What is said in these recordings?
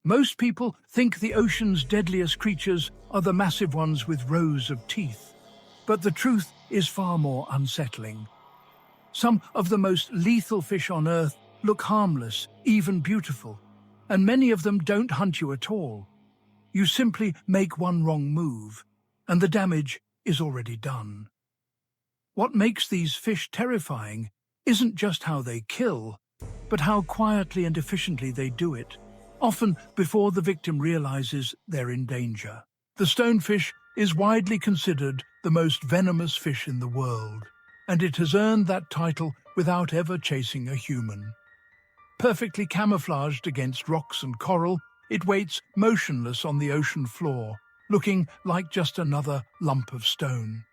Most people think the ocean's deadliest creatures are the massive ones with rows of teeth. But the truth is far more unsettling. Some of the most lethal fish on Earth look harmless, even beautiful, and many of them don't hunt you at all. You simply make one wrong move, and the damage is already done. What makes these fish terrifying isn't just how they kill, but how quietly and efficiently they do it, often before the victim realizes they're in danger. The stonefish is widely considered the most venomous fish in the world, and it has earned that title without ever chasing a human. Perfectly camouflaged against rocks and coral, it waits motionless on the ocean floor, looking like just another lump of stone.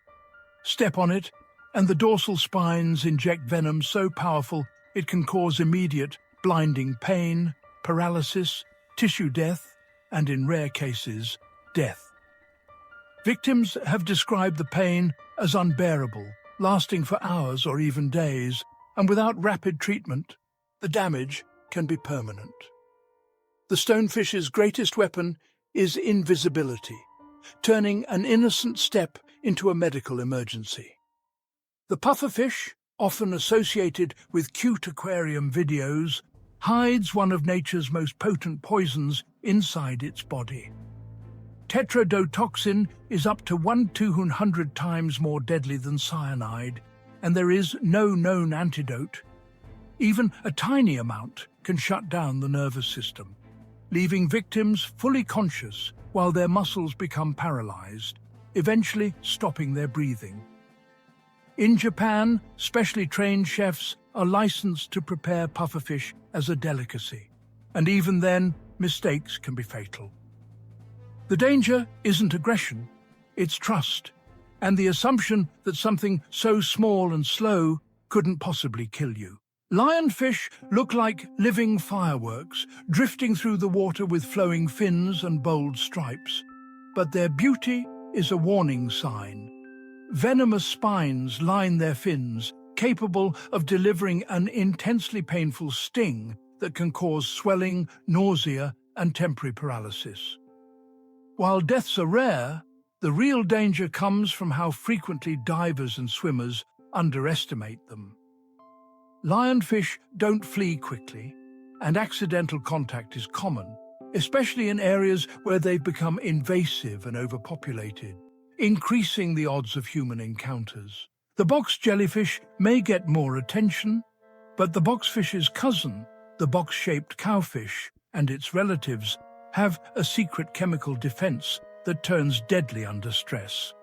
Step on it, and the dorsal spines inject venom so powerful it can cause immediate, blinding pain, paralysis, tissue death, and in rare cases, death. Victims have described the pain as unbearable, lasting for hours or even days, and without rapid treatment, the damage can be permanent. The stonefish's greatest weapon is invisibility, turning an innocent step into a medical emergency. The pufferfish, often associated with cute aquarium videos, hides one of nature's most potent poisons inside its body. Tetrodotoxin is up to 1/200 times more deadly than cyanide, and there is no known antidote. Even a tiny amount can shut down the nervous system, leaving victims fully conscious while their muscles become paralyzed, eventually stopping their breathing. In Japan, specially trained chefs are licensed to prepare pufferfish as a delicacy, and even then, mistakes can be fatal. The danger isn't aggression, it's trust, and the assumption that something so small and slow couldn't possibly kill you. Lionfish look like living fireworks, drifting through the water with flowing fins and bold stripes. But their beauty is a warning sign. Venomous spines line their fins, capable of delivering an intensely painful sting that can cause swelling, nausea, and temporary paralysis. While deaths are rare, the real danger comes from how frequently divers and swimmers underestimate them. Lionfish don't flee quickly, and accidental contact is common, especially in areas where they've become invasive and overpopulated, increasing the odds of human encounters. The box jellyfish may get more attention, but the boxfish's cousin, the box-shaped cowfish, and its relatives have a secret chemical defense that turns deadly under stress.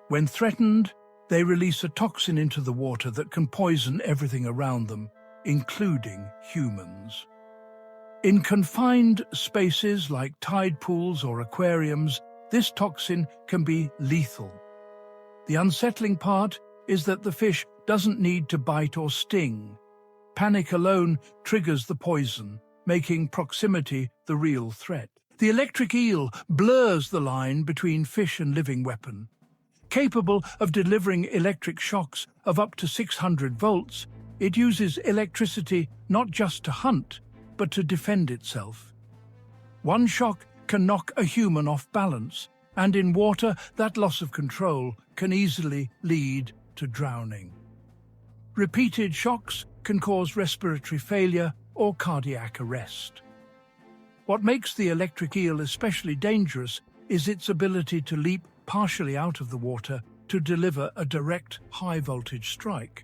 When threatened, they release a toxin into the water that can poison everything around them, including humans. In confined spaces like tide pools or aquariums, this toxin can be lethal. The unsettling part is that the fish doesn't need to bite or sting. Panic alone triggers the poison, making proximity the real threat. The electric eel blurs the line between fish and living weapon. Capable of delivering electric shocks of up to 600 volts, it uses electricity not just to hunt, but to defend itself. One shock can knock a human off balance, and in water, that loss of control can easily lead to drowning. Repeated shocks can cause respiratory failure or cardiac arrest. What makes the electric eel especially dangerous is its ability to leap partially out of the water to deliver a direct high-voltage strike,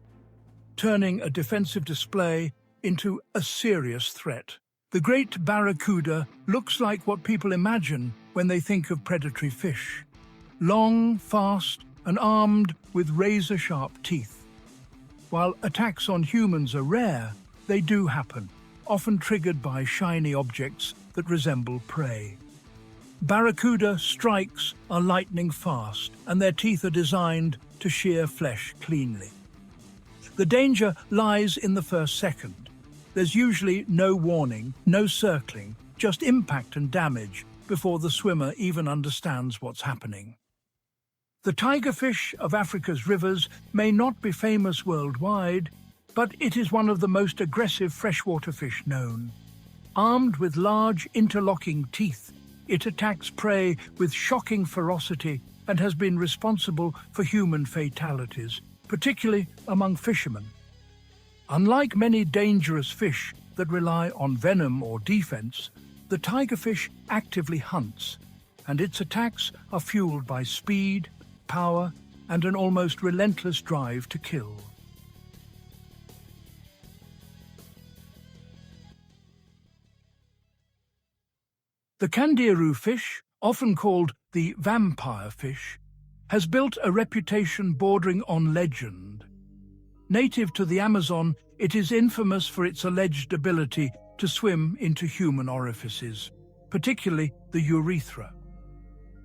turning a defensive display into a serious threat. The great barracuda looks like what people imagine when they think of predatory fish: long, fast, and armed with razor-sharp teeth. While attacks on humans are rare, they do happen, often triggered by shiny objects that resemble prey. Barracuda strikes are lightning fast, and their teeth are designed to shear flesh cleanly. The danger lies in the first second. There's usually no warning, no circling, just impact and damage before the swimmer even understands what's happening. The tigerfish of Africa's rivers may not be famous worldwide, but it is one of the most aggressive freshwater fish known. Armed with large interlocking teeth, it attacks prey with shocking ferocity and has been responsible for human fatalities, particularly among fishermen. Unlike many dangerous fish that rely on venom or defense, the tigerfish actively hunts, and its attacks are fueled by speed, power, and an almost relentless drive to kill. The candiru fish, often called the vampire fish, has built a reputation bordering on legend. Native to the Amazon, it is infamous for its alleged ability to swim into human orifices, particularly the urethra.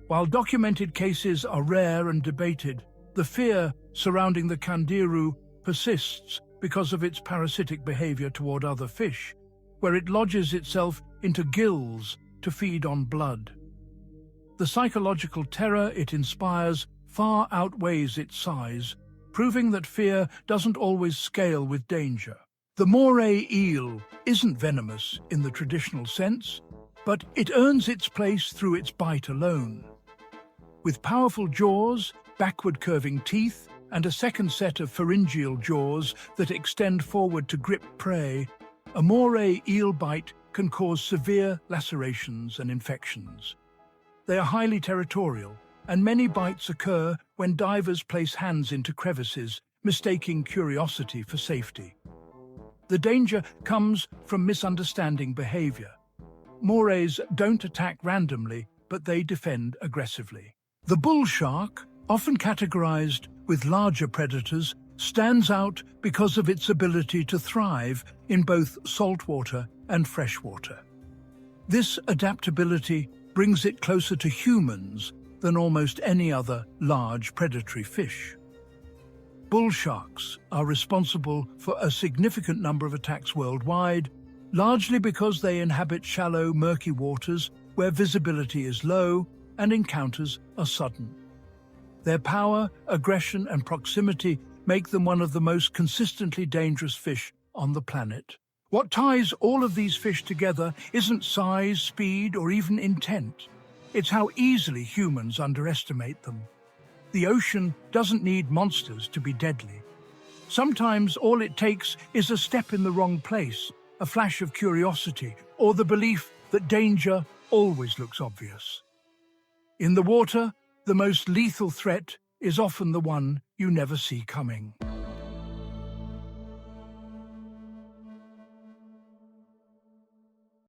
While documented cases are rare and debated, the fear surrounding the candiru persists because of its parasitic behavior toward other fish, where it lodges itself into gills to feed on blood. The psychological terror it inspires far outweighs its size, proving that fear doesn't always scale with danger. The moray eel isn't venomous in the traditional sense, but it earns its place through its bite alone. With powerful jaws, backward-curving teeth, and a second set of pharyngeal jaws that extend forward to grip prey, a moray eel bite can cause severe lacerations and infections. They are highly territorial, and many bites occur when divers place hands into crevices, mistaking curiosity for safety. The danger comes from misunderstanding behavior. Morays don't attack randomly, but they defend aggressively. The bull shark, often categorized with larger predators, stands out because of its ability to thrive in both saltwater and freshwater. This adaptability brings it closer to humans than almost any other large predatory fish. Bull sharks are responsible for a significant number of attacks worldwide, largely because they inhabit shallow, murky waters where visibility is low and encounters are sudden. Their power, aggression, and proximity make them one of the most consistently dangerous fish on the planet. What ties all of these fish together isn't size, speed, or even intent. It's how easily humans underestimate them. The ocean doesn't need monsters to be deadly. Sometimes all it takes is a step in the wrong place, a flash of curiosity, or the belief that danger always looks obvious. In the water, the most lethal threat is often the one you never see coming.